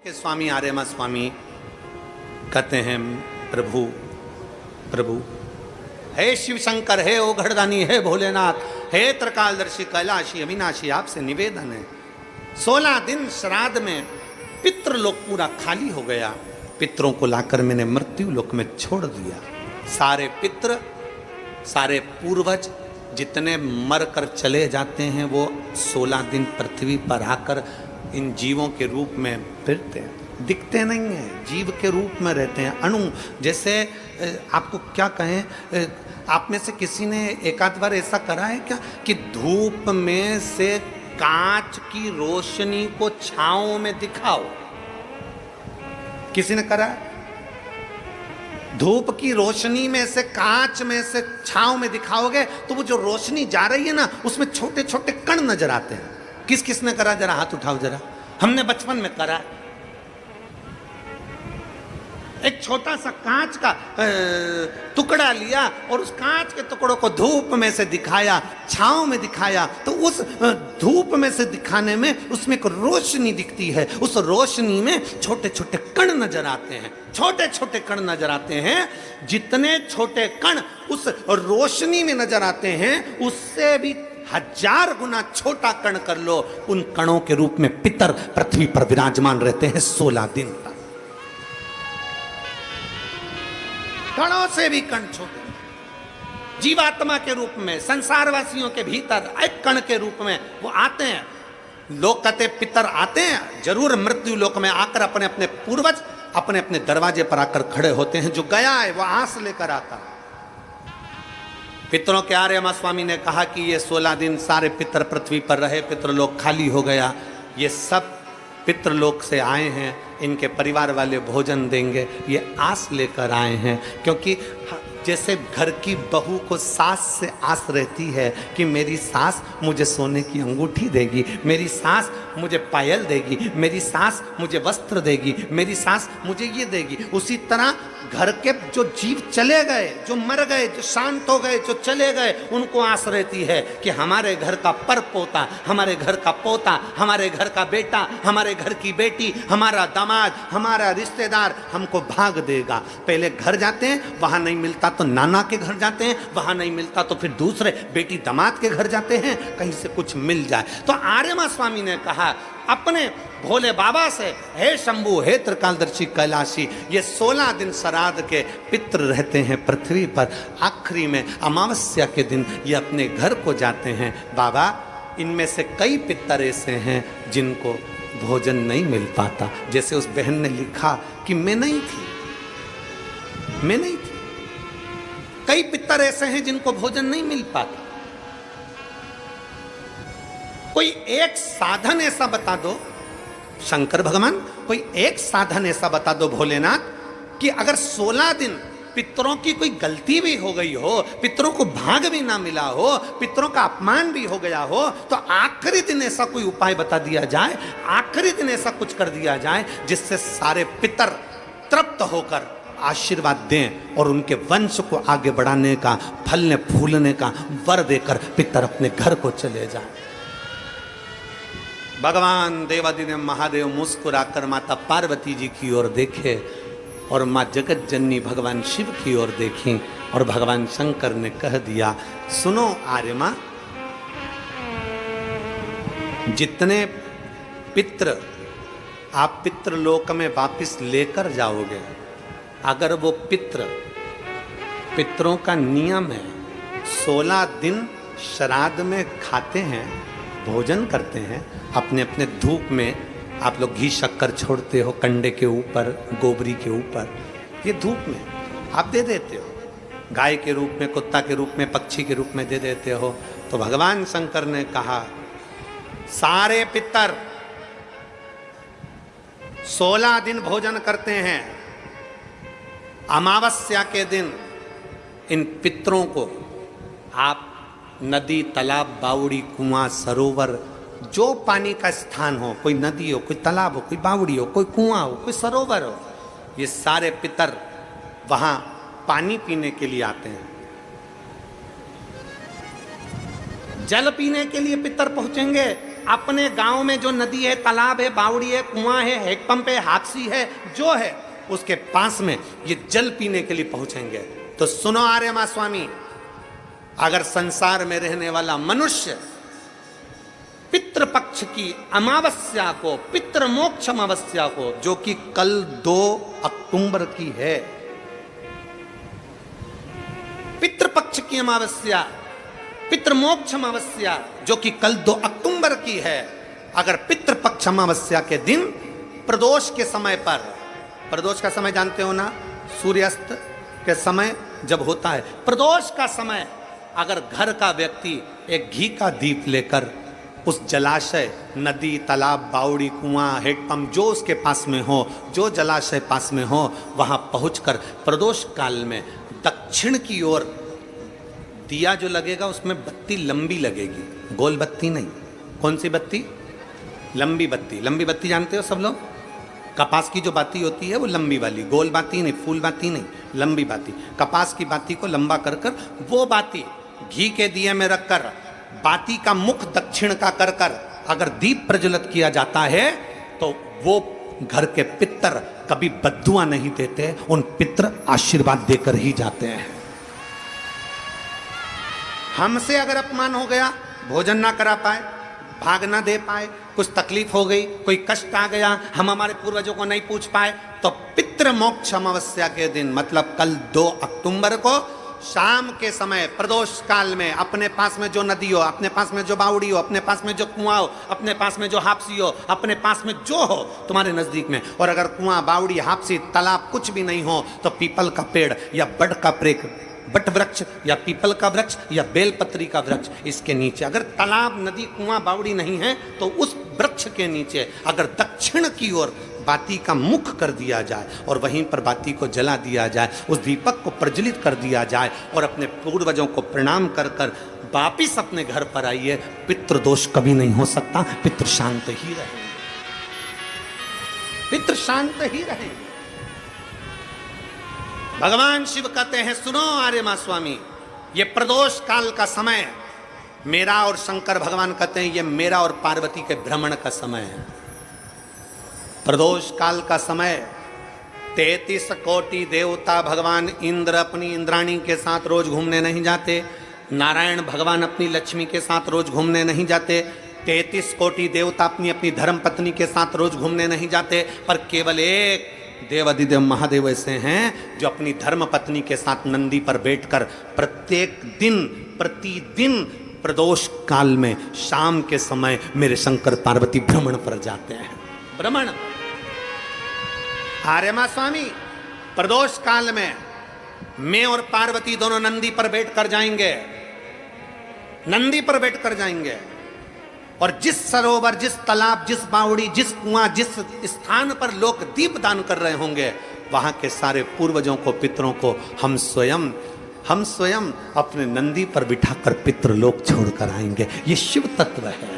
के स्वामी आर्यमा स्वामी कहते हैं, प्रभु प्रभु, हे शिव शंकर, हे ओघड़दानी, हे भोलेनाथ, हे त्रिकालदर्शी, कैलाशी, अविनाशी, आपसे निवेदन है, 16 दिन श्राद्ध में पितृलोक पूरा खाली हो गया। पितरों को लाकर मैंने मृत्यु लोक में छोड़ दिया। सारे पितृ, सारे पूर्वज जितने मर कर चले जाते हैं वो 16 दिन पृथ्वी पर आकर इन जीवों के रूप में फिरते हैं। दिखते नहीं हैं, जीव के रूप में रहते हैं, अणु जैसे। आपको क्या कहें, आप में से किसी ने एक आध बार ऐसा करा है क्या कि धूप में से कांच की रोशनी को छांव में दिखाओ? किसी ने करा है? धूप की रोशनी में से, कांच में से छांव में दिखाओगे तो वो जो रोशनी जा रही है ना, उसमें छोटे छोटे कण नजर आते हैं। किस किस ने करा? जरा हाथ उठाओ जरा। हमने बचपन में करा। एक छोटा सा कांच का टुकड़ा लिया और उस कांच के टुकड़ों को धूप में से दिखाया, छांव में दिखाया, तो उस धूप में से दिखाने में उसमें एक रोशनी दिखती है। उस रोशनी में छोटे छोटे कण नजर आते हैं, छोटे छोटे कण नजर आते हैं। जितने छोटे कण उस रोशनी में नजर आते हैं, उससे भी 1000 गुना छोटा कण कर लो, उन कणों के रूप में पितर पृथ्वी पर विराजमान रहते हैं 16 दिन तक। कणों से भी कण छोटे, जीवात्मा के रूप में, संसारवासियों के भीतर एक कण के रूप में वो आते हैं। लोग कहते पितर आते हैं जरूर, मृत्यु लोक में आकर अपने अपने पूर्वज अपने अपने दरवाजे पर आकर खड़े होते हैं। जो गया है वो आस लेकर आता है। पितरों के आर्यमा स्वामी ने कहा कि ये 16 दिन सारे पितर पृथ्वी पर रहे, पितृलोक खाली हो गया। ये सब पितृलोक से आए हैं, इनके परिवार वाले भोजन देंगे, ये आस लेकर आए हैं। क्योंकि जैसे घर की बहू को सास से आस रहती है कि मेरी सास मुझे सोने की अंगूठी देगी, मेरी सास मुझे पायल देगी, मेरी सास मुझे वस्त्र देगी, मेरी सास मुझे ये देगी, उसी तरह घर के जो जीव चले गए, जो मर गए, जो शांत हो गए, जो चले गए, उनको आस रहती है कि हमारे घर का पर पोता, हमारे घर का पोता, हमारे घर का बेटा, हमारे घर की बेटी, हमारा दामाद, हमारा रिश्तेदार हमको भाग देगा। पहले घर जाते हैं, वहां नहीं मिलता तो नाना के घर जाते हैं, वहां नहीं मिलता तो फिर दूसरे बेटी दामाद के घर जाते हैं, कहीं से कुछ मिल जाए। तो आर्यमा स्वामी ने कहा अपने भोले बाबा से, हे शंभु, हे त्रिकालदर्शी, कैलाशी, ये 16 दिन श्राद्ध के पितृ रहते हैं पृथ्वी पर। आखिरी में अमावस्या के दिन ये अपने घर को जाते हैं। बाबा, इनमें से कई पितर ऐसे हैं जिनको भोजन नहीं मिल पाता। जैसे उस बहन ने लिखा कि मैं नहीं थी, मैं नहीं थी। कई पितर ऐसे हैं जिनको भोजन नहीं मिल पाता। कोई एक साधन ऐसा बता दो शंकर भगवान, कोई एक साधन ऐसा बता दो भोलेनाथ कि अगर 16 दिन पितरों की कोई गलती भी हो गई हो, पितरों को भाग भी ना मिला हो, पितरों का अपमान भी हो गया हो, तो आखिरी दिन ऐसा कोई उपाय बता दिया जाए, आखिरी दिन ऐसा कुछ कर दिया जाए जिससे सारे पितर तृप्त होकर आशीर्वाद दें और उनके वंश को आगे बढ़ाने का, फलने फूलने का वर देकर पितर अपने घर को चले जाए। भगवान देवादिदेव महादेव मुस्कुराकर माता पार्वती जी की ओर देखे और माँ जगत जननी भगवान शिव की ओर देखी और भगवान शंकर ने कह दिया, सुनो आर्यमा, जितने पितृ आप पितृलोक में वापिस लेकर जाओगे, अगर वो पितरों का नियम है 16 दिन श्राद्ध में खाते हैं, भोजन करते हैं, अपने अपने धूप में आप लोग घी शक्कर छोड़ते हो कंडे के ऊपर, गोबरी के ऊपर, ये धूप में आप दे देते हो, गाय के रूप में, कुत्ता के रूप में, पक्षी के रूप में दे देते हो। तो भगवान शंकर ने कहा सारे पितर 16 दिन भोजन करते हैं, अमावस्या के दिन इन पितरों को आप नदी, तालाब, बावड़ी, कुआं, सरोवर, जो पानी का स्थान हो, कोई नदी हो, कोई तालाब हो, कोई बावड़ी हो, कोई कुआं हो, कोई सरोवर हो, ये सारे पितर वहां पानी पीने के लिए आते हैं। जल पीने के लिए पितर पहुंचेंगे अपने गांव में जो नदी है, तालाब है, बावड़ी है, कुआं है, हैंडपंप है, हाकसी है, जो है उसके पास में ये जल पीने के लिए पहुंचेंगे। तो सुनो आर्यमा स्वामी, अगर संसार में रहने वाला मनुष्य पितृपक्ष की अमावस्या को, पितृमोक्ष अमावस्या को, जो कि कल 2 अक्टूबर की है, पितृपक्ष की अमावस्या, पितृमोक्ष अमावस्या जो कि कल 2 अक्टूबर की है, अगर पितृपक्ष अमावस्या के दिन प्रदोष के समय पर, प्रदोष का समय जानते हो ना, सूर्यास्त के समय जब होता है प्रदोष का समय, अगर घर का व्यक्ति एक घी का दीप लेकर उस जलाशय, नदी, तालाब, बावड़ी, कुआं, हेडपंप जो उसके पास में हो, जो जलाशय पास में हो, वहां पहुंचकर प्रदोष काल में दक्षिण की ओर दिया जो लगेगा उसमें बत्ती लंबी लगेगी, गोल बत्ती नहीं। कौन सी बत्ती? लंबी बत्ती। लंबी बत्ती जानते हो सब लोग? कपास की जो बाती होती है वो लंबी वाली, गोल बाती नहीं, फूल बाती नहीं, लंबी बाती। कपास की बाती को लंबा कर कर वो बाती घी के दिए में रखकर, बाती का मुख दक्षिण का कर कर अगर दीप प्रज्वलित किया जाता है तो वो घर के पितर कभी बद्दुआ नहीं देते, उन पितर आशीर्वाद देकर ही जाते हैं। हमसे अगर अपमान हो गया, भोजन ना करा पाए, भाग ना दे पाए, कुछ तकलीफ हो गई, कोई कष्ट आ गया, हम हमारे पूर्वजों को नहीं पूछ पाए, तो पितृ मोक्ष अमावस्या के दिन मतलब कल 2 अक्टूबर को शाम के समय प्रदोष काल में अपने पास में जो नदी हो, अपने पास में जो बावड़ी हो, अपने पास में जो कुआं हो, अपने पास में जो हापसी हो, अपने पास में जो हो तुम्हारे नजदीक में, और अगर कुआं, बावड़ी, हापसी, तालाब कुछ भी नहीं हो तो पीपल का पेड़ या बड़ का बट वृक्ष या पीपल का वृक्ष या बेलपत्री का वृक्ष, इसके नीचे, अगर तालाब, नदी, कुआं, बावड़ी नहीं है तो उस वृक्ष के नीचे अगर दक्षिण की ओर बाती का मुख कर दिया जाए और वहीं पर बाती को जला दिया जाए, उस दीपक को प्रज्वलित कर दिया जाए और अपने पूर्वजों को प्रणाम कर कर वापिस अपने घर पर आइए, पितृदोष कभी नहीं हो सकता, पितृ शांत ही रहेंगे, पितृ शांत ही रहेंगे। भगवान शिव कहते हैं, सुनो आर्यमा स्वामी, ये प्रदोष काल का समय मेरा, और शंकर भगवान कहते हैं ये मेरा और पार्वती के भ्रमण का समय है। प्रदोष काल का समय 33 कोटि देवता, भगवान इंद्र अपनी इंद्राणी के साथ रोज घूमने नहीं जाते, नारायण भगवान अपनी लक्ष्मी के साथ रोज घूमने नहीं जाते, 33 कोटि देवता अपनी अपनी धर्म पत्नी के साथ रोज घूमने नहीं जाते, पर केवल एक देवादिदेव महादेव ऐसे हैं जो अपनी धर्म पत्नी के साथ नंदी पर बैठकर प्रत्येक दिन, प्रतिदिन प्रदोष काल में शाम के समय मेरे शंकर पार्वती भ्रमण पर जाते हैं। भ्रमण। आर्यमा स्वामी, प्रदोष काल में मैं और पार्वती दोनों नंदी पर बैठकर जाएंगे, नंदी पर बैठकर जाएंगे, और जिस सरोवर, जिस तालाब, जिस बावड़ी, जिस कुआं, जिस स्थान पर लोग दीप दान कर रहे होंगे, वहां के सारे पूर्वजों को, पितरों को हम स्वयं अपने नंदी पर बिठाकर पितृलोक छोड़कर आएंगे। ये शिव तत्व है।